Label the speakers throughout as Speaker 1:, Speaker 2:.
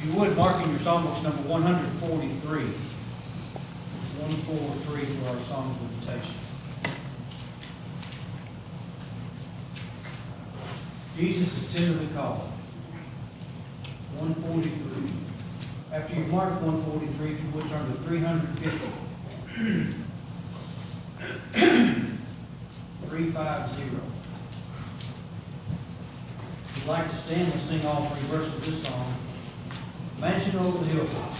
Speaker 1: you would, mark in your songbooks number 143. 143 for our song of invitation. Jesus is tenderly called. 143. After you mark 143, if you would turn to 350. 350. If you'd like to stand, we'll sing all three verses of this song. Mansion over the hilltop.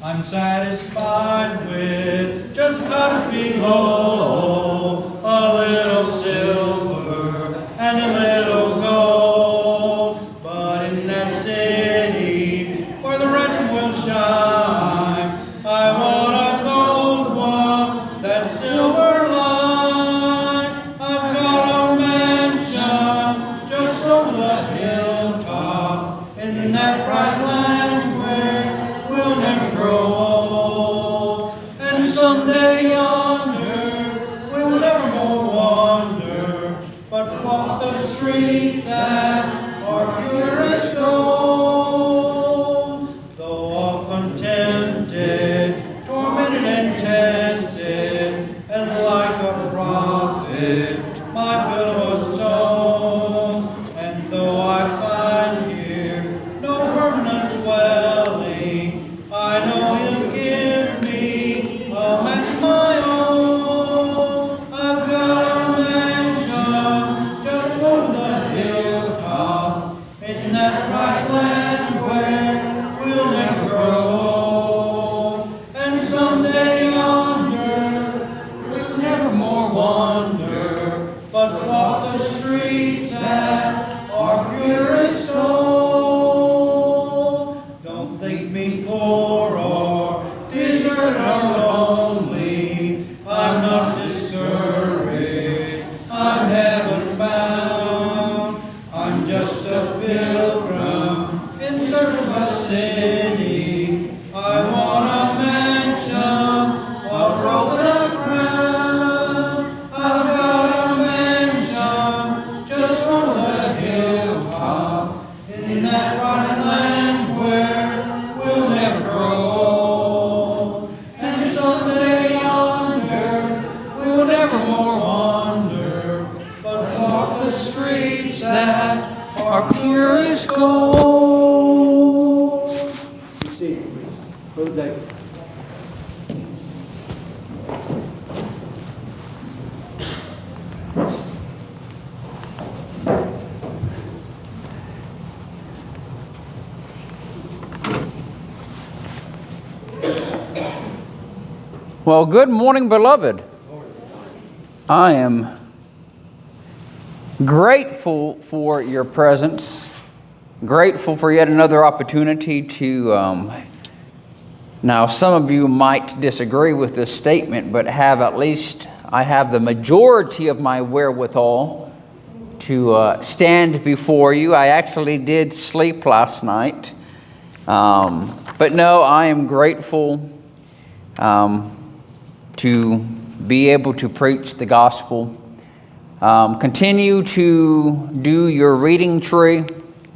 Speaker 1: I'm satisfied with just a cottage below, a little silver and a little gold. But in that city where the righteous will shine, I want a gold one, that silver line. I've got a mansion just over the hilltop, in that bright land where we'll never grow old. And someday yonder we will never more wander, but walk the streets that are pure as gold. Though often tempted, tormented and tested, and like a prophet my pillow of stone. And though I find here no permanent dwelling, I know He'll give me a mansion my own. I've got a mansion just over the hilltop, in that bright land where we'll never grow old. And someday yonder we'll never more wander, but walk the streets that are pure as gold. Don't think me poor or deserted or lonely. I'm not discouraged, I'm heaven bound. I'm just a pilgrim in search of a city. I want a mansion, a robe and a crown. I've got a mansion just over the hilltop, in that bright land where we'll never grow old. And someday yonder we will never more wander, but walk the streets that are pure as gold. You see, Brother David.
Speaker 2: Well, good morning, beloved. I am grateful for your presence, grateful for yet another opportunity to, now some of you might disagree with this statement, but I have the majority of my wherewithal to stand before you. I actually did sleep last night, but no, I am grateful to be able to preach the gospel. Continue to do your reading tree.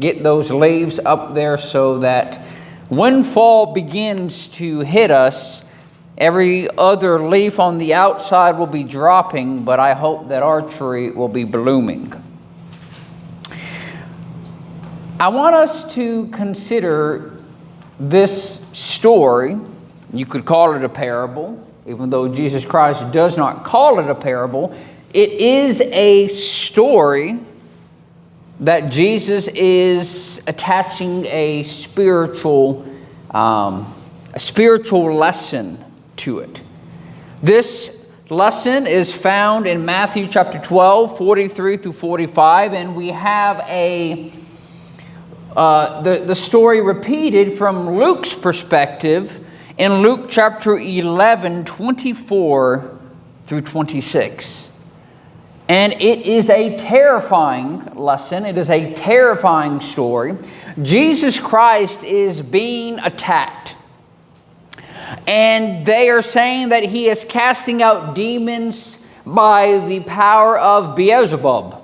Speaker 2: Get those leaves up there so that when fall begins to hit us, every other leaf on the outside will be dropping, but I hope that our tree will be blooming. I want us to consider this story. You could call it a parable, even though Jesus Christ does not call it a parable. It is a story that Jesus is attaching a spiritual lesson to it. This lesson is found in Matthew chapter 12, 43 through 45, and we have the story repeated from Luke's perspective in Luke chapter 11, 24 through 26. And it is a terrifying lesson. It is a terrifying story. Jesus Christ is being attacked. And they are saying that he is casting out demons by the power of Beelzebub.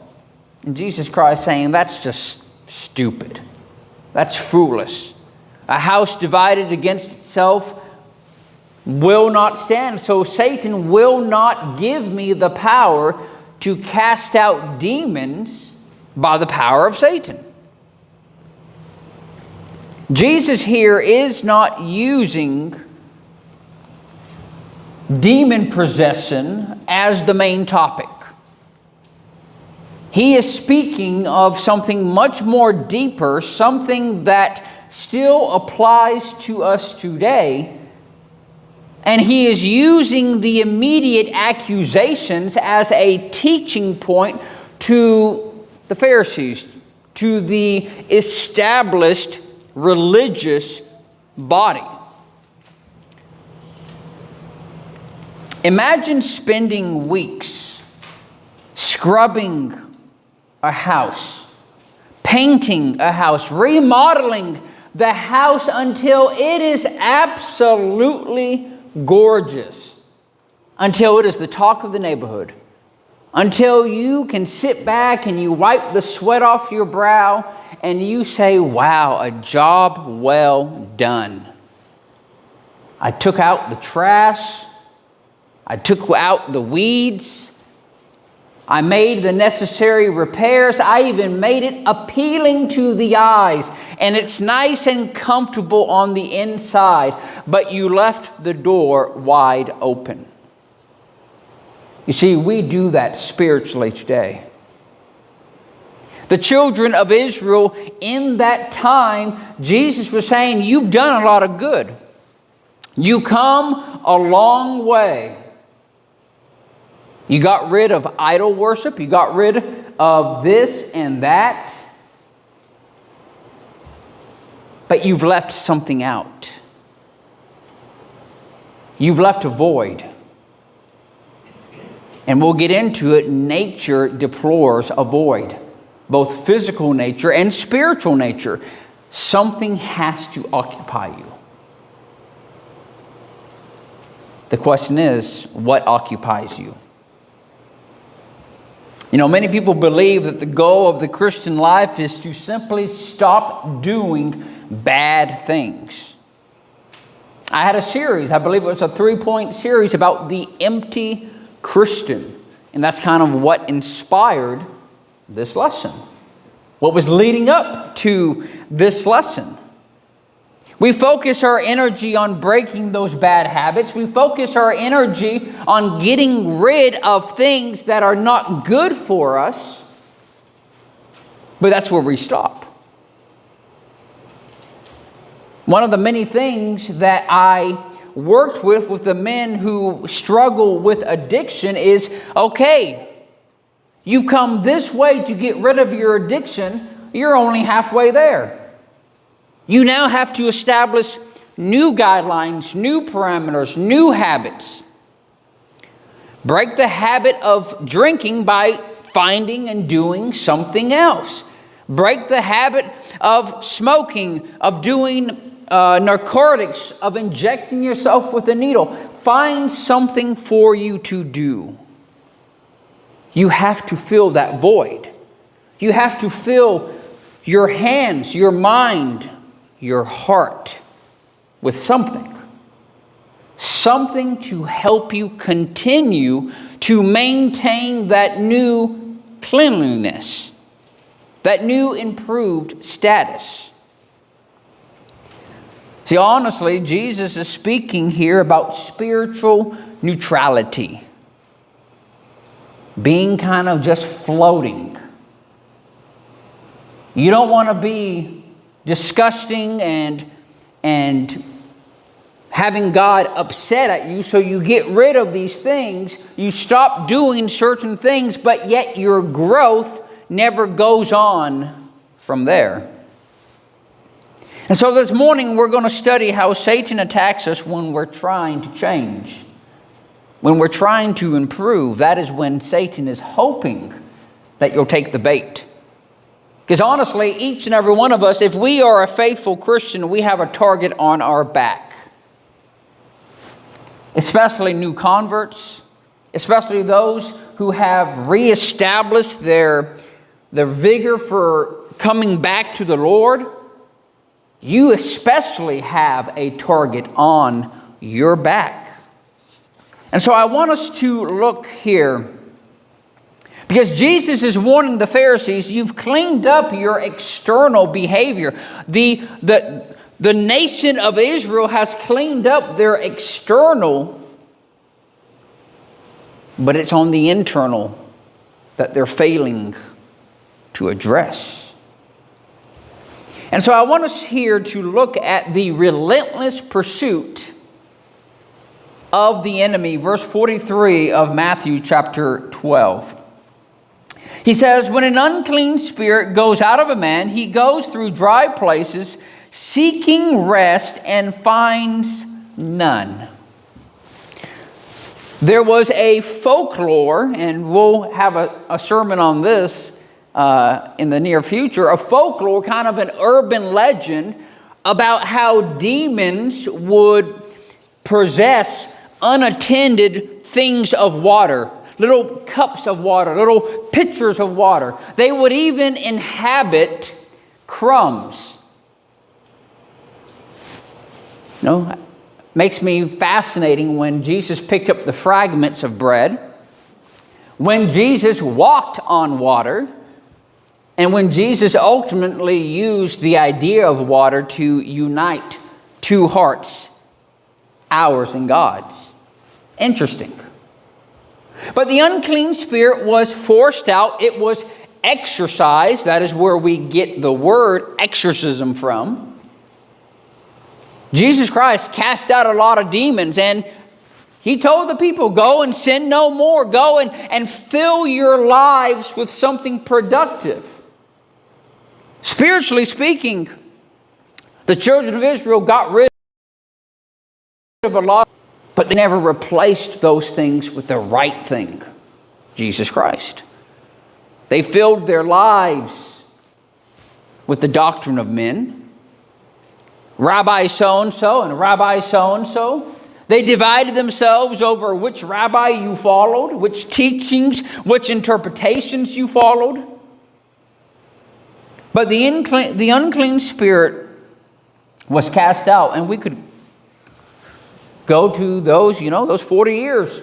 Speaker 2: And Jesus Christ saying, that's just stupid. That's foolish. A house divided against itself will not stand. So Satan will not give me the power to cast out demons by the power of Satan. Jesus here is not using demon possession as the main topic. He is speaking of something much more deeper, something that still applies to us today. And he is using the immediate accusations as a teaching point to the Pharisees, to the established religious body. Imagine spending weeks scrubbing a house, painting a house, remodeling the house until it is absolutely gorgeous, until it is the talk of the neighborhood, until you can sit back and you wipe the sweat off your brow and you say, wow, a job well done. I took out the trash. I took out the weeds. I made the necessary repairs. I even made it appealing to the eyes. And it's nice and comfortable on the inside, but you left the door wide open. You see, we do that spiritually today. The children of Israel in that time, Jesus was saying, you've done a lot of good. You come a long way. You got rid of idol worship. You got rid of this and that. But you've left something out. You've left a void. And we'll get into it. Nature deplores a void. Both physical nature and spiritual nature. Something has to occupy you. The question is, what occupies you? You know, many people believe that the goal of the Christian life is to simply stop doing bad things. I had a series, I believe it was a 3-point series about the empty Christian. And that's kind of what inspired this lesson. What was leading up to this lesson. We focus our energy on breaking those bad habits. We focus our energy on getting rid of things that are not good for us. But that's where we stop. One of the many things that I worked with the men who struggle with addiction is, okay, you come this way to get rid of your addiction, you're only halfway there. You now have to establish new guidelines, new parameters, new habits. Break the habit of drinking by finding and doing something else. Break the habit of smoking, of doing narcotics, of injecting yourself with a needle. Find something for you to do. You have to fill that void. You have to fill your hands, your mind, your heart with something. Something to help you continue to maintain that new cleanliness, that new improved status. See, honestly, Jesus is speaking here about spiritual neutrality. Being kind of just floating. You don't want to be disgusting and having God upset at you, so you get rid of these things. You stop doing certain things, but yet your growth never goes on from there. And so this morning we're going to study how Satan attacks us when we're trying to change. When we're trying to improve, that is when Satan is hoping that you'll take the bait. Because honestly, each and every one of us, if we are a faithful Christian, we have a target on our back. Especially new converts, especially those who have reestablished their the vigor for coming back to the Lord, you especially have a target on your back. And so I want us to look here, because Jesus is warning the Pharisees, you've cleaned up your external behavior. The nation of Israel has cleaned up their external, but it's on the internal that they're failing to address. And so I want us here to look at the relentless pursuit of the enemy, verse 43 of Matthew chapter 12. He says, when an unclean spirit goes out of a man, he goes through dry places, seeking rest, and finds none. There was a folklore, and we'll have a sermon on this in the near future, a folklore, kind of an urban legend about how demons would possess unattended things of water, little cups of water, little pitchers of water. They would even inhabit crumbs. Makes me fascinating when Jesus picked up the fragments of bread, when Jesus walked on water, and when Jesus ultimately used the idea of water to unite two hearts, ours and God's. Interesting. But the unclean spirit was forced out. It was exorcised. That is where we get the word exorcism from. Jesus Christ cast out a lot of demons, and he told the people, go and sin no more. Go and fill your lives with something productive. Spiritually speaking, the children of Israel got rid of a lot, but they never replaced those things with the right thing, Jesus Christ. They filled their lives with the doctrine of men. Rabbi so-and-so and Rabbi so-and-so. They divided themselves over which rabbi you followed, which teachings, which interpretations you followed. But the unclean spirit was cast out, and we could go to those 40 years.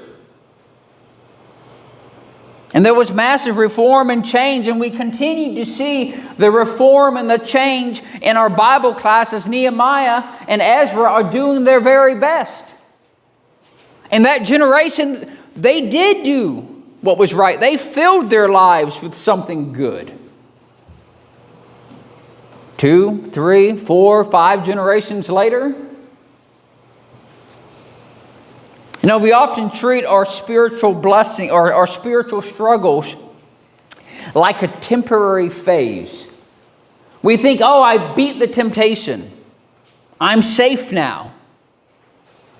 Speaker 2: And there was massive reform and change, and we continue to see the reform and the change in our Bible classes. Nehemiah and Ezra are doing their very best. In that generation, they did do what was right. They filled their lives with something good. 2, 3, 4, 5 generations later, we often treat our spiritual blessing or our spiritual struggles like a temporary phase. We think, I beat the temptation. I'm safe now.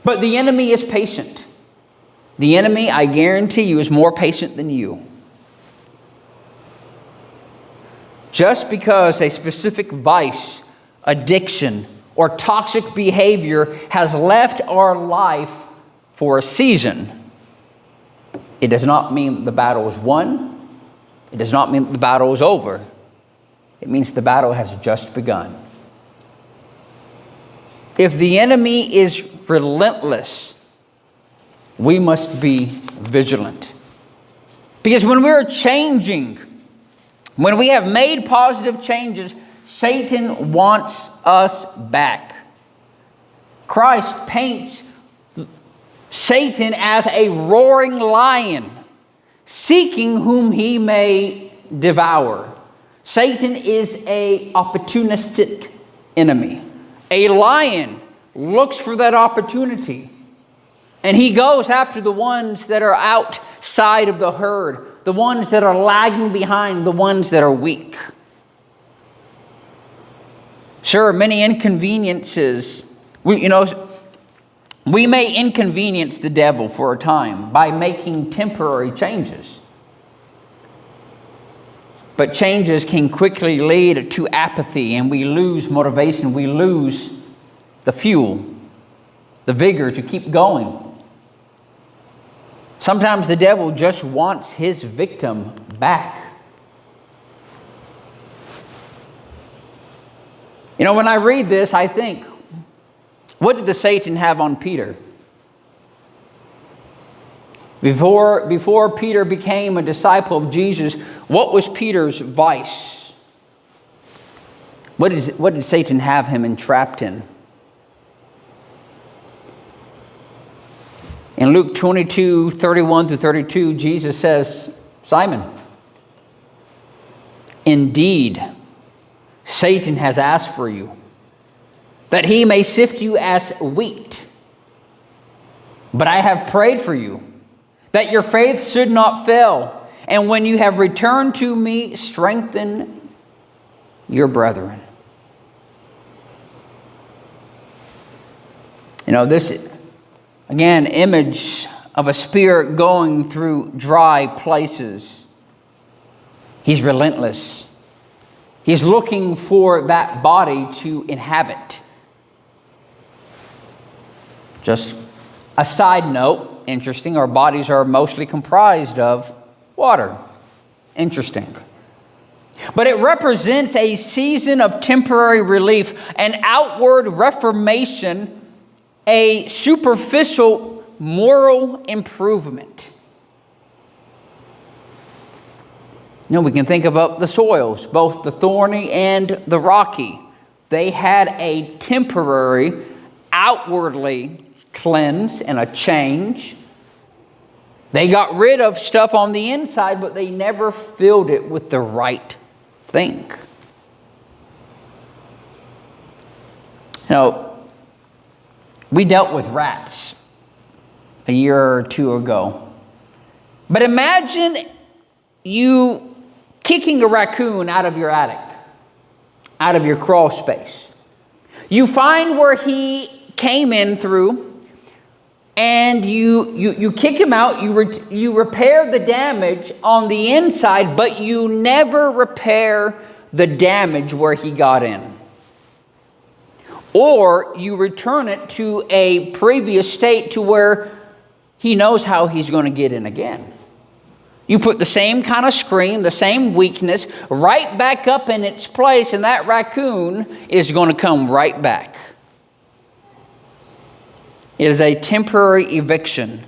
Speaker 2: But the enemy is patient. The enemy, I guarantee you, is more patient than you. Just because a specific vice, addiction, or toxic behavior has left our life for a season, it does not mean that the battle is won. It does not mean that the battle is over. It means the battle has just begun. If the enemy is relentless, we must be vigilant. Because when we're changing, when we have made positive changes, Satan wants us back. Christ paints Satan as a roaring lion, seeking whom he may devour. Satan is an opportunistic enemy. A lion looks for that opportunity, and he goes after the ones that are outside of the herd, the ones that are lagging behind, the ones that are weak. Sure, many inconveniences. We may inconvenience the devil for a time by making temporary changes. But changes can quickly lead to apathy, and we lose motivation. We lose the fuel, the vigor to keep going. Sometimes the devil just wants his victim back. You know, when I read this, I think, what did the Satan have on Peter? Before Peter became a disciple of Jesus, what was Peter's vice? What did Satan have him entrapped in? In Luke 22:31-32, Jesus says, Simon, indeed, Satan has asked for you, that he may sift you as wheat. But I have prayed for you, that your faith should not fail. And when you have returned to me, strengthen your brethren. You know, this, again, image of a spirit going through dry places. He's relentless. He's looking for that body to inhabit. Just a side note, interesting, our bodies are mostly comprised of water. Interesting. But it represents a season of temporary relief, an outward reformation, a superficial moral improvement. You know, we can think about the soils, both the thorny and the rocky. They had a temporary, outwardly cleanse and a change. They got rid of stuff on the inside, but they never filled it with the right thing. Now, we dealt with rats a year or two ago. But imagine you kicking a raccoon out of your attic, out of your crawl space. You find where he came in through, and you kick him out, you repair the damage on the inside, but you never repair the damage where he got in. Or you return it to a previous state to where he knows how he's going to get in again. You put the same kind of screen, the same weakness, right back up in its place, and that raccoon is going to come right back. It is a temporary eviction.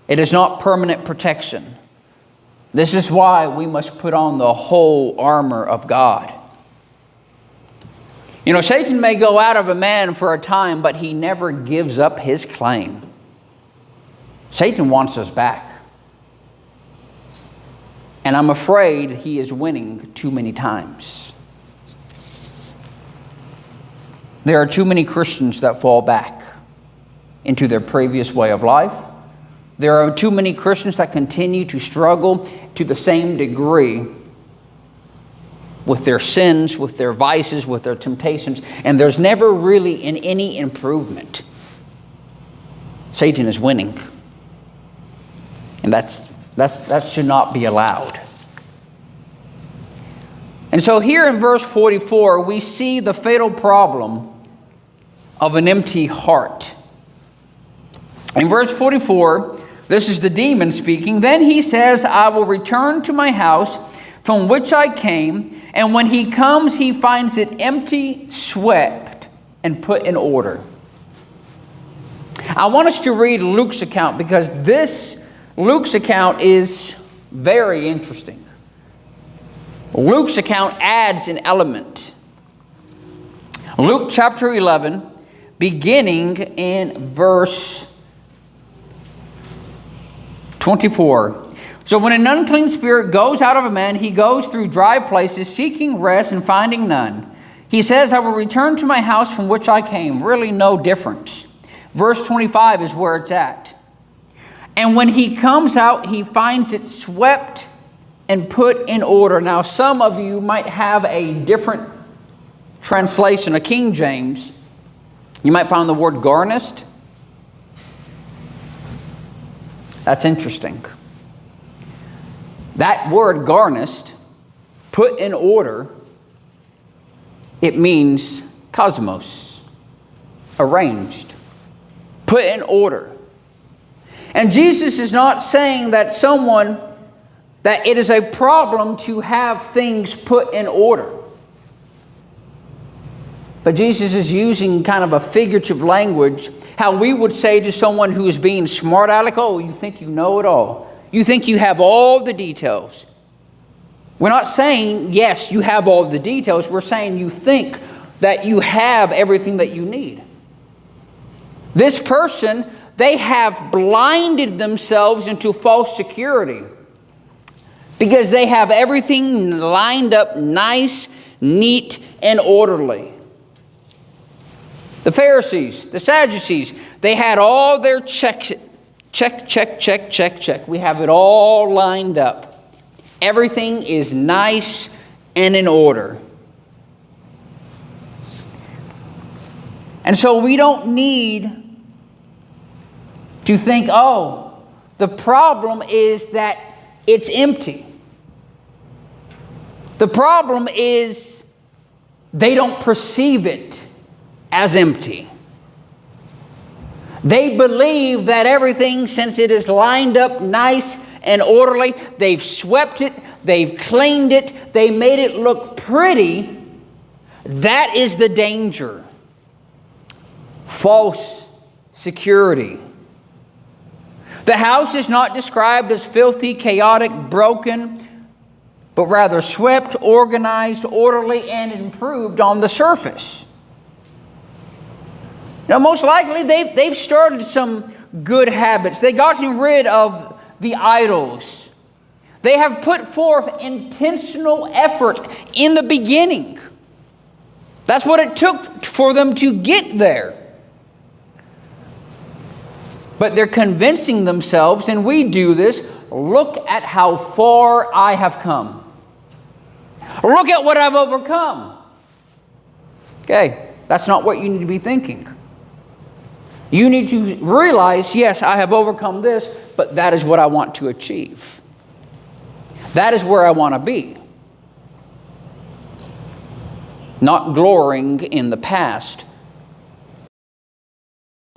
Speaker 2: It is not permanent protection. This is why we must put on the whole armor of God. You know, Satan may go out of a man for a time, but he never gives up his claim. Satan wants us back. And I'm afraid he is winning too many times. There are too many Christians that fall back into their previous way of life. There are too many Christians that continue to struggle to the same degree with their sins, with their vices, with their temptations, and there's never really any improvement. Satan is winning. And that should not be allowed. And so here in verse 44, we see the fatal problem of an empty heart. In verse 44, this is the demon speaking. Then he says, I will return to my house from which I came, and when he comes, he finds it empty, swept, and put in order. I want us to read Luke's account because Luke's account is very interesting. Luke's account adds an element. Luke chapter 11, beginning in verse 24. So when an unclean spirit goes out of a man, he goes through dry places, seeking rest and finding none. He says, I will return to my house from which I came. Really no difference. Verse 25 is where it's at. And when he comes out, he finds it swept and put in order. Now, some of you might have a different translation, a King James. You might find the word garnished. That's interesting. That word garnished, put in order, it means cosmos, arranged, put in order. And Jesus is not saying that it is a problem to have things put in order. But Jesus is using kind of a figurative language, how we would say to someone who is being smart aleck, oh, you think you know it all. You think you have all the details. We're not saying, yes, you have all the details. We're saying you think that you have everything that you need. This person, they have blinded themselves into false security because they have everything lined up nice, neat, and orderly. The Pharisees, the Sadducees, they had all their checks. Check, check, check, check, check. We have it all lined up. Everything is nice and in order. And so we don't need to think, oh, the problem is that it's empty. The problem is they don't perceive it as empty. They believe that everything, since it is lined up nice and orderly, they've swept it, they've cleaned it, they made it look pretty. That is the danger. False security. The house is not described as filthy, chaotic, broken, but rather swept, organized, orderly, and improved on the surface. Now, most likely, they've started some good habits. They've gotten rid of the idols. They have put forth intentional effort in the beginning. That's what it took for them to get there. But they're convincing themselves, and we do this, look at how far I have come. Look at what I've overcome. Okay, that's not what you need to be thinking. You need to realize, yes, I have overcome this, but that is what I want to achieve. That is where I want to be. Not glorying in the past,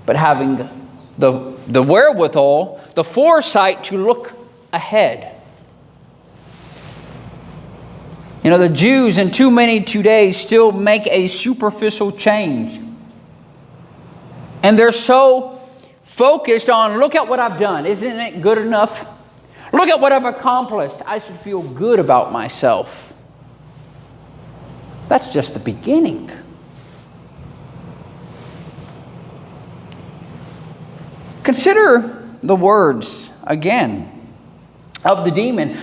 Speaker 2: but having the wherewithal, the foresight to look ahead. You know, the Jews in too many today still make a superficial change. And they're so focused on, look at what I've done. Isn't it good enough? Look at what I've accomplished. I should feel good about myself. That's just the beginning. Consider the words, again, of the demon.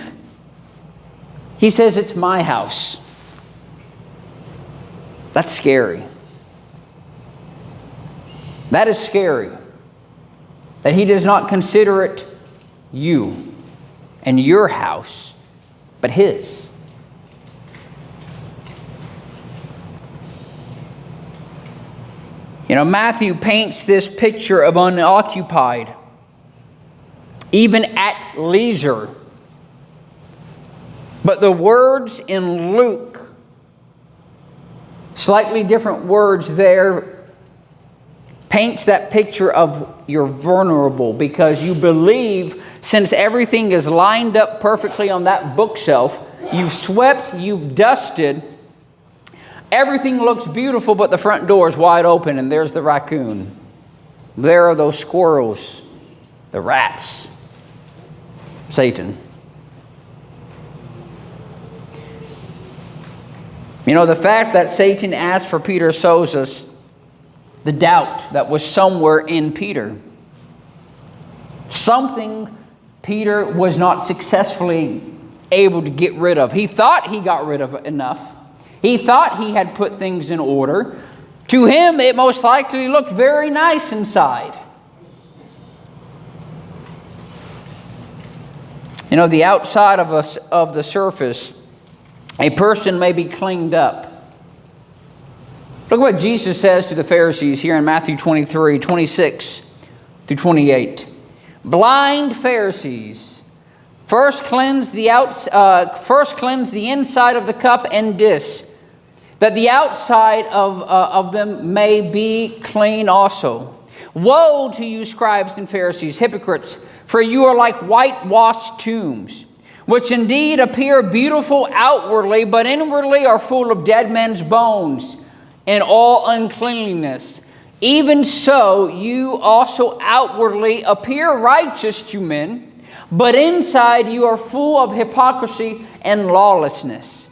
Speaker 2: He says, it's my house. That's scary. That is scary. That he does not consider it you and your house, but his. You know, Matthew paints this picture of unoccupied, even at leisure. But the words in Luke, slightly different words there, paints that picture of you're vulnerable because you believe since everything is lined up perfectly on that bookshelf, you've swept, you've dusted, everything looks beautiful, but the front door is wide open and there's the raccoon. There are those squirrels, the rats, Satan. You know, the fact that Satan asked for Peter shows us the doubt that was somewhere in Peter. Something Peter was not successfully able to get rid of. He thought he got rid of enough. He thought he had put things in order. To him, it most likely looked very nice inside. You know, the outside of the surface, a person may be cleaned up. Look what Jesus says to the Pharisees here in Matthew 23, 26 through 28. Blind Pharisees, first cleanse the inside of the cup and dish, that the outside of them may be clean also. Woe to you, scribes and Pharisees, hypocrites, for you are like whitewashed tombs, which indeed appear beautiful outwardly, but inwardly are full of dead men's bones and all uncleanliness. Even so, you also outwardly appear righteous to men, but inside you are full of hypocrisy and lawlessness.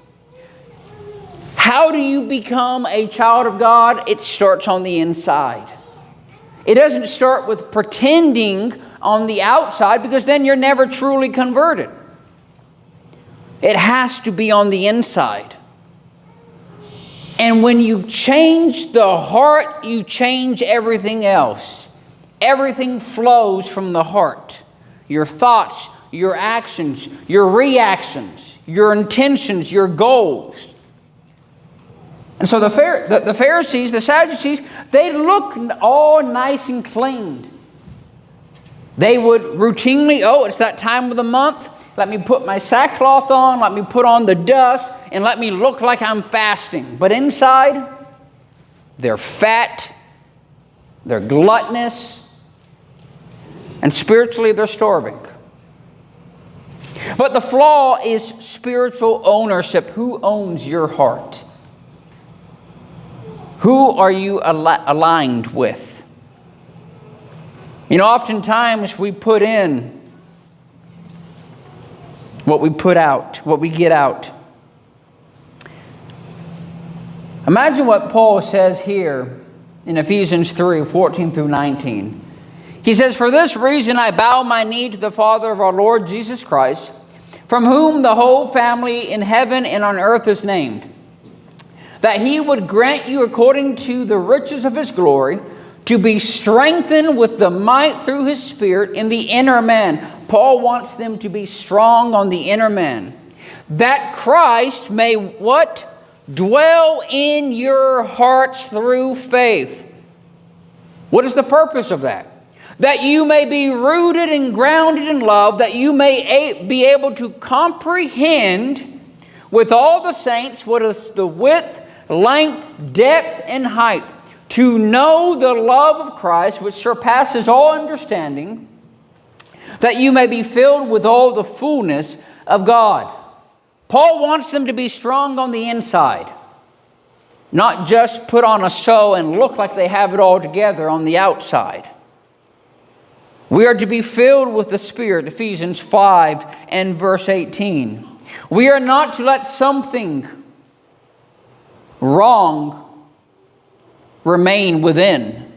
Speaker 2: How do you become a child of God? It starts on the inside. It doesn't start with pretending on the outside, because then you're never truly converted. It has to be on the inside. And when you change the heart, you change everything else. Everything flows from the heart. Your thoughts, your actions, your reactions, your intentions, your goals. And so the Pharisees, the Sadducees, they look all nice and clean. They would routinely, it's that time of the month. Let me put my sackcloth on, let me put on the dust, and let me look like I'm fasting. But inside, they're fat, they're gluttonous, and spiritually they're starving. But the flaw is spiritual ownership. Who owns your heart? Who are you aligned with? You know, oftentimes we put in what we put out, what we get out. Imagine what Paul says here in Ephesians 3, 14 through 19. He says, "For this reason I bow my knee to the Father of our Lord Jesus Christ, from whom the whole family in heaven and on earth is named, that he would grant you according to the riches of his glory, to be strengthened with the might through his Spirit in the inner man." Paul wants them to be strong on the inner man. "That Christ may" what? "Dwell in your hearts through faith." What is the purpose of that? "That you may be rooted and grounded in love, that you may be able to comprehend with all the saints what is the width, length, depth, and height, to know the love of Christ, which surpasses all understanding, that you may be filled with all the fullness of God." Paul wants them to be strong on the inside, not just put on a show and look like they have it all together on the outside. We are to be filled with the Spirit, Ephesians 5 and verse 18. We are not to let something wrong remain within.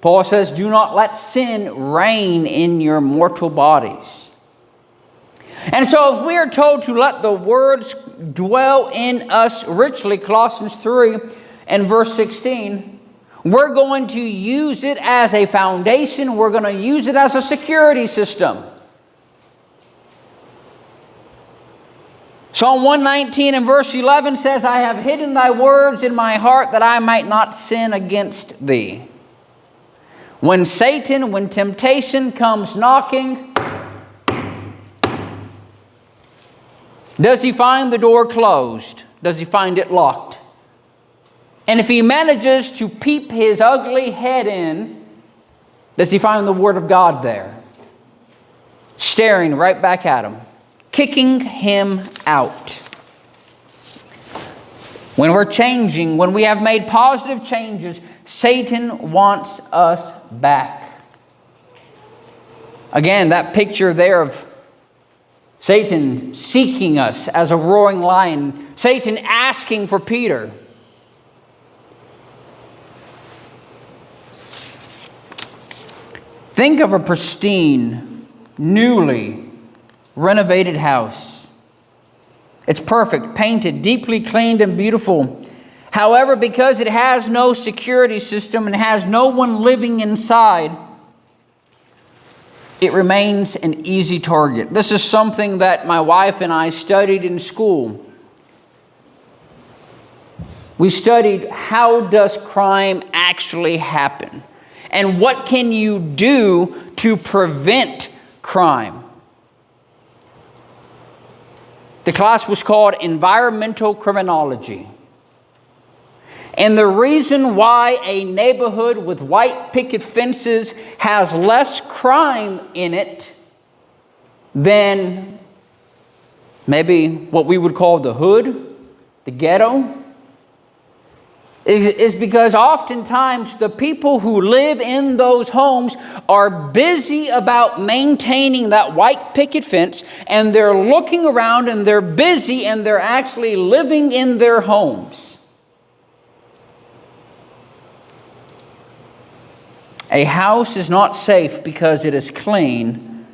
Speaker 2: Paul says, "Do not let sin reign in your mortal bodies." And so if we are told to let the words dwell in us richly, Colossians 3 and verse 16, we're going to use it as a foundation. We're going to use it as a security system. Psalm 119 and verse 11 says, "I have hidden thy words in my heart that I might not sin against thee." When temptation comes knocking, does he find the door closed? Does he find it locked? And if he manages to peep his ugly head in, does he find the Word of God there? Staring right back at him, kicking him out. When we're changing, when we have made positive changes, Satan wants us back. Again, that picture there of Satan seeking us as a roaring lion. Satan asking for Peter. Think of a pristine, newly renovated house. It's perfect, painted, deeply cleaned, and beautiful. However, because it has no security system and has no one living inside, it remains an easy target. This is something that my wife and I studied in school. We studied, how does crime actually happen? And what can you do to prevent crime? The class was called Environmental Criminology. And the reason why a neighborhood with white picket fences has less crime in it than maybe what we would call the hood, the ghetto, is because oftentimes the people who live in those homes are busy about maintaining that white picket fence, and they're looking around and they're busy and they're actually living in their homes. A house is not safe because it is clean.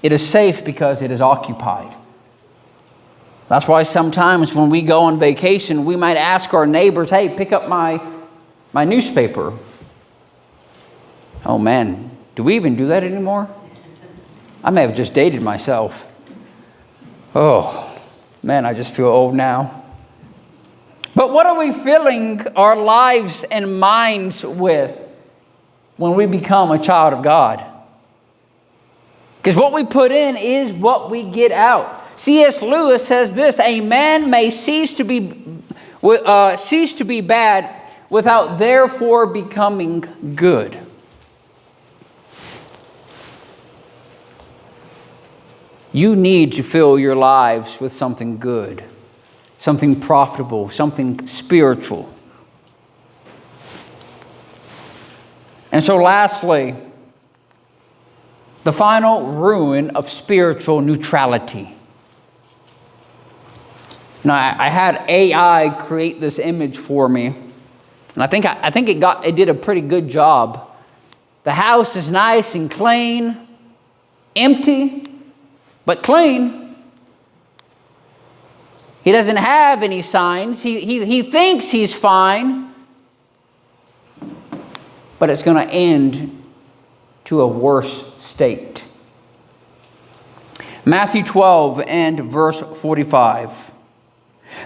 Speaker 2: It is safe because it is occupied. That's why sometimes when we go on vacation, we might ask our neighbors, hey, pick up my newspaper. Oh man, do we even do that anymore? I may have just dated myself. Oh man, I just feel old now. But what are we filling our lives and minds with when we become a child of God? Because what we put in is what we get out. C.S. Lewis says this: a man may cease to be bad without therefore becoming good. You need to fill your lives with something good, something profitable, something spiritual. And so lastly, the final ruin of spiritual neutrality. Now, I had AI create this image for me, and I think it did a pretty good job. The house is nice and clean, empty, but clean. He doesn't have any signs. He thinks he's fine, but it's going to end to a worse state. Matthew 12 and verse 45.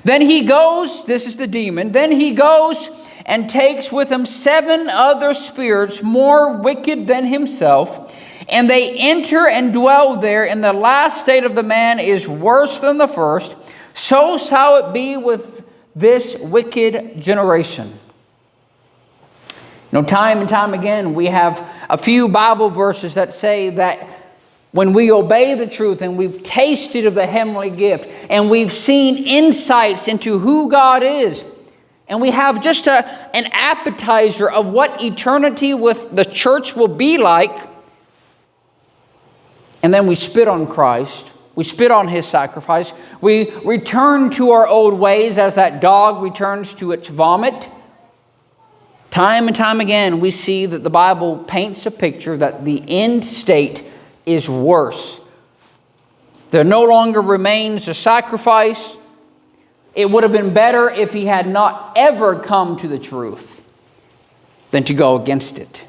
Speaker 2: Then he goes, this is the demon, then he goes and takes with him 7 other spirits more wicked than himself, and they enter and dwell there, and the last state of the man is worse than the first. So shall it be with this wicked generation. You know, time and time again, we have a few Bible verses that say that when we obey the truth and we've tasted of the heavenly gift and we've seen insights into who God is, and we have just an appetizer of what eternity with the church will be like, and then we spit on Christ, we spit on His sacrifice, we return to our old ways as that dog returns to its vomit. Time and time again, we see that the Bible paints a picture that the end state is worse. There no longer remains a sacrifice. It would have been better if he had not ever come to the truth than to go against it.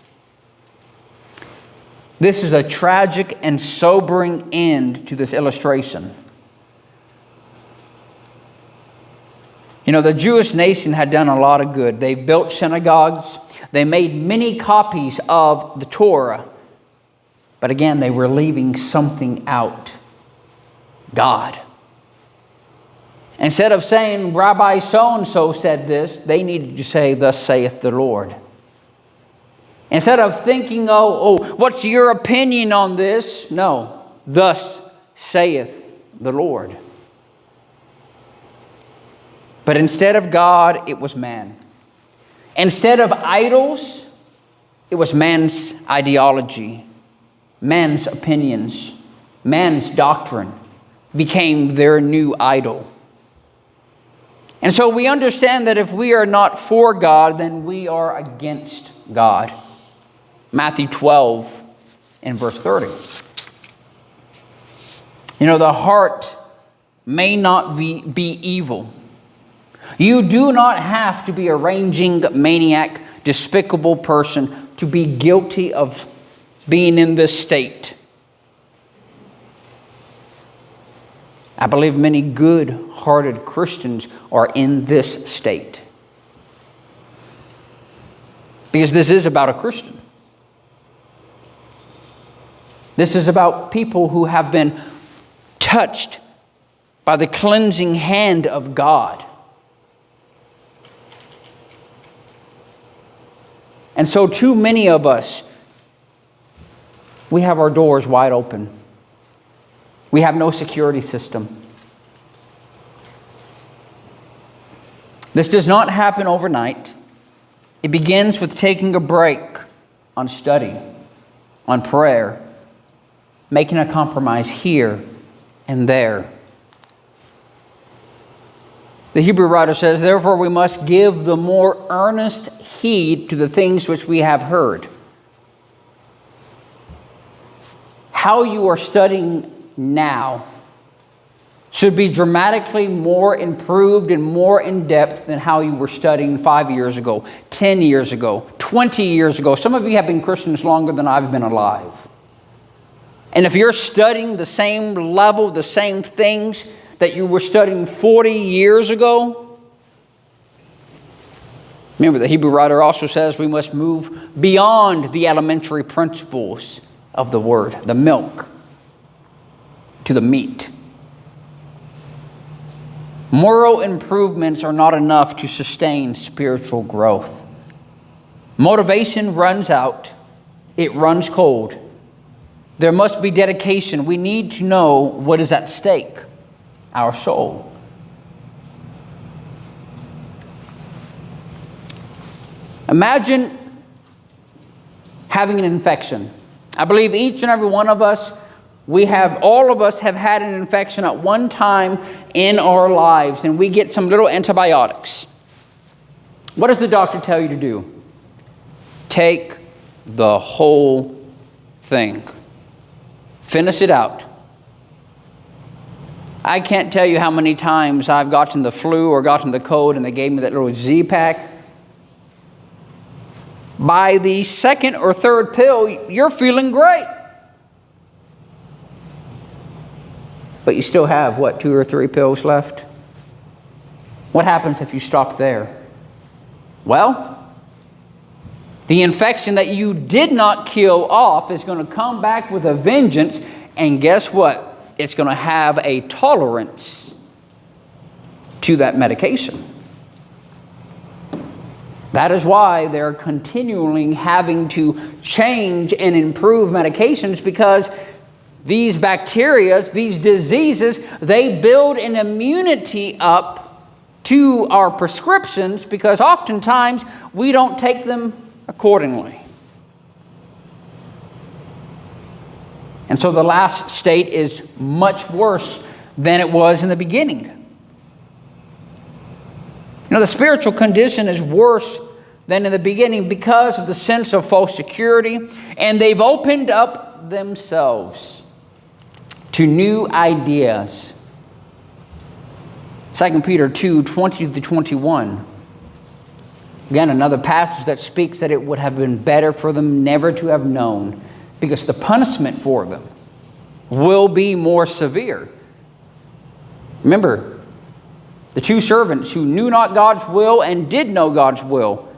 Speaker 2: This is a tragic and sobering end to this illustration. You know, the Jewish nation had done a lot of good. They built synagogues. They made many copies of the Torah. But again, they were leaving something out. God. Instead of saying, Rabbi so-and-so said this, they needed to say, thus saith the Lord. Instead of thinking, what's your opinion on this? No, thus saith the Lord. But instead of God, it was man. Instead of idols, it was man's ideology. Man's opinions, man's doctrine became their new idol. And so we understand that if we are not for God, then we are against God. Matthew 12 and verse 30. You know, the heart may not be evil. You do not have to be a raging maniac, despicable person to be guilty of being in this state. I believe many good-hearted Christians are in this state. Because this is about a Christian. This is about people who have been touched by the cleansing hand of God. And so too many of us, we have our doors wide open. We have no security system. This does not happen overnight. It begins with taking a break on study, on prayer, making a compromise here and there. The Hebrew writer says, therefore we must give the more earnest heed to the things which we have heard. How you are studying now should be dramatically more improved and more in depth than how you were studying 5 years ago, 10 years ago, 20 years ago. Some of you have been Christians longer than I've been alive. And if you're studying the same level, the same things that you were studying 40 years ago, remember the Hebrew writer also says we must move beyond the elementary principles of the Word, the milk, to the meat. Moral improvements are not enough to sustain spiritual growth. Motivation runs out. It runs cold. There must be dedication. We need to know what is at stake, our soul. Imagine having an infection. I believe each and every one of us, all of us have had an infection at one time in our lives, and we get some little antibiotics. What does the doctor tell you to do? Take the whole thing. Finish it out. I can't tell you how many times I've gotten the flu or gotten the cold and they gave me that little Z-pack. By the second or third pill, you're feeling great. But you still have, 2 or 3 pills left? What happens if you stop there? Well, the infection that you did not kill off is going to come back with a vengeance, and guess what? It's going to have a tolerance to that medication. That is why they're continually having to change and improve medications, because these bacteria, these diseases, they build an immunity up to our prescriptions because oftentimes we don't take them accordingly. And so the last state is much worse than it was in the beginning. The spiritual condition is worse than in the beginning because of the sense of false security, and they've opened up themselves to new ideas. 2 Peter 2:20-21. Again, another passage that speaks that it would have been better for them never to have known, because the punishment for them will be more severe. Remember, the 2 servants who knew not God's will and did know God's will,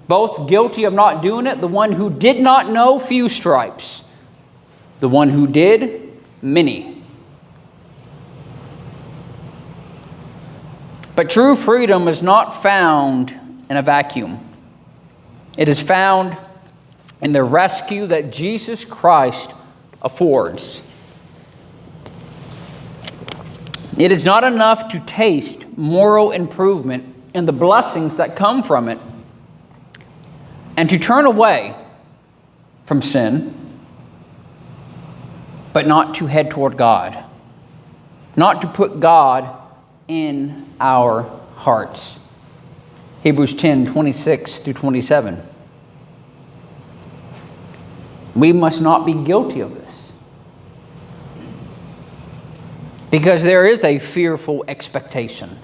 Speaker 2: both guilty of not doing it. The one who did not know, few stripes. The one who did, many. But true freedom is not found in a vacuum. It is found in the rescue that Jesus Christ affords. It is not enough to taste moral improvement and the blessings that come from it and to turn away from sin, but not to head toward God, not to put God in our hearts. Hebrews 10:26-27. We must not be guilty of this, because there is a fearful expectation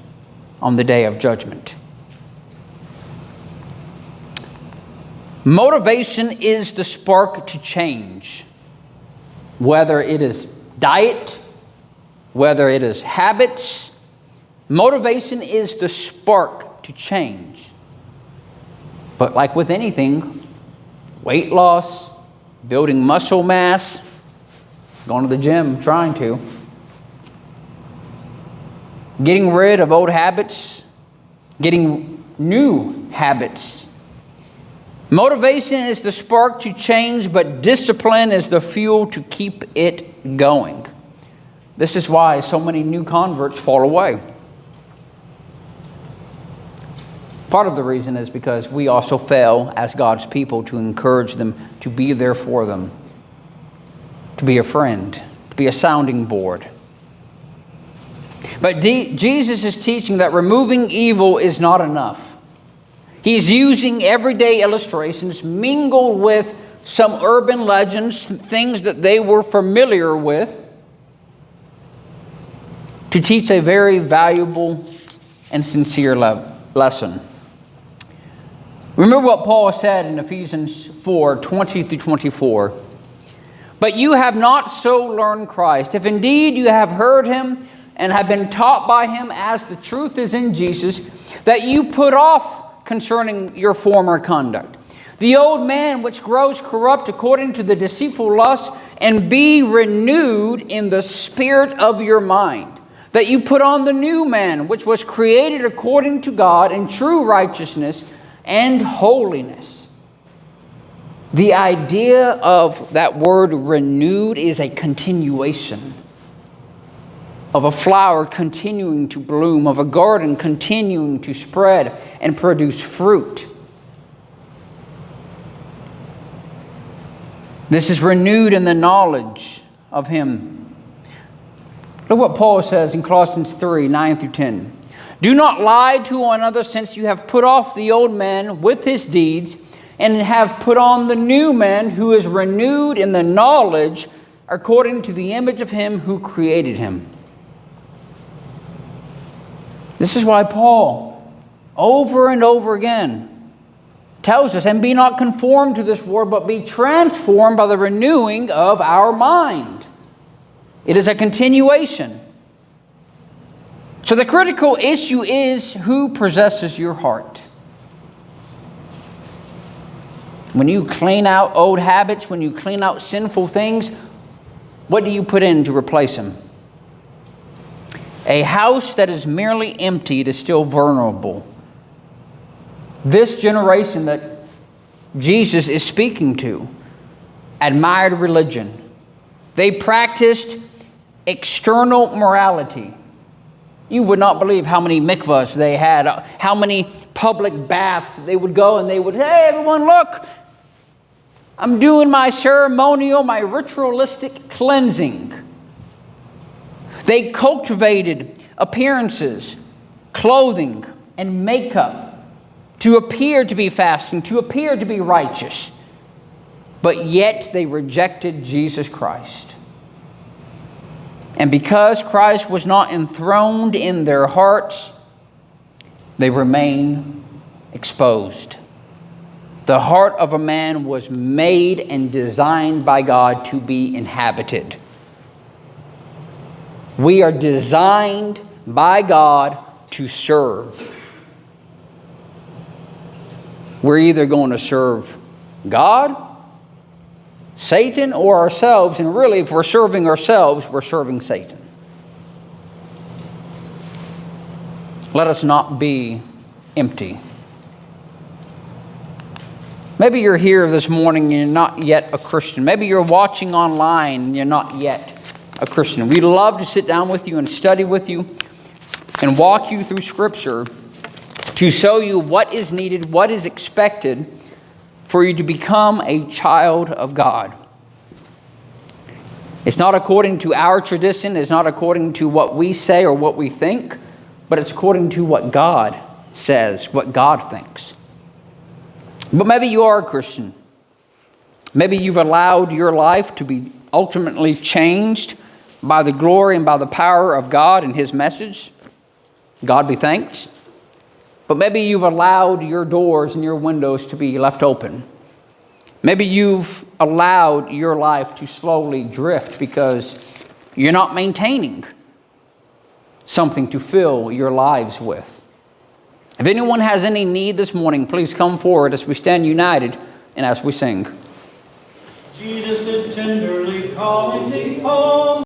Speaker 2: on the day of judgment. Motivation is the spark to change. Whether it is diet, whether it is habits, motivation is the spark to change. But like with anything, weight loss, building muscle mass, going to the gym, trying to, getting rid of old habits, getting new habits. Motivation is the spark to change, but discipline is the fuel to keep it going. This is why so many new converts fall away. Part of the reason is because we also fail as God's people to encourage them, to be there for them, to be a friend, to be a sounding board. But Jesus is teaching that removing evil is not enough. He's using everyday illustrations mingled with some urban legends, things that they were familiar with, to teach a very valuable and sincere lesson. Remember what Paul said in Ephesians 4:20-24. But you have not so learned Christ, if indeed you have heard him and have been taught by him as the truth is in Jesus, that you put off concerning your former conduct the old man which grows corrupt according to the deceitful lust, and be renewed in the spirit of your mind, that you put on the new man which was created according to God in true righteousness and holiness. The idea of that word renewed is a continuation of a flower continuing to bloom, of a garden continuing to spread and produce fruit. This is renewed in the knowledge of him. Look what Paul says in Colossians 3:9-10. Do not lie to one another, since you have put off the old man with his deeds, and have put on the new man, who is renewed in the knowledge according to the image of him who created him. This is why Paul, over and over again, tells us, and be not conformed to this world, but be transformed by the renewing of our mind. It is a continuation. So the critical issue is, who possesses your heart? When you clean out old habits, when you clean out sinful things, what do you put in to replace them? A house that is merely emptied is still vulnerable. This generation that Jesus is speaking to admired religion. They practiced external morality. You would not believe how many mikvahs they had, how many public baths they would go, and they would, hey, everyone, look, I'm doing my ceremonial, my ritualistic cleansing. They cultivated appearances, clothing, and makeup to appear to be fasting, to appear to be righteous. But yet they rejected Jesus Christ. And because Christ was not enthroned in their hearts, they remain exposed. The heart of a man was made and designed by God to be inhabited. We are designed by God to serve. We're either going to serve God, Satan, or ourselves. And really, if we're serving ourselves, we're serving Satan. Let us not be empty. Maybe you're here this morning and you're not yet a Christian. Maybe you're watching online and you're not yet a Christian. We'd love to sit down with you and study with you and walk you through Scripture to show you what is needed, what is expected for you to become a child of God. It's not according to our tradition, it's not according to what we say or what we think, but it's according to what God says, what God thinks. But maybe you are a Christian. Maybe you've allowed your life to be ultimately changed by the glory and by the power of God and His message. God be thanked. But maybe you've allowed your doors and your windows to be left open. Maybe you've allowed your life to slowly drift because you're not maintaining something to fill your lives with. If anyone has any need this morning, please come forward as we stand united and as we sing.
Speaker 1: Jesus is tenderly calling thee home.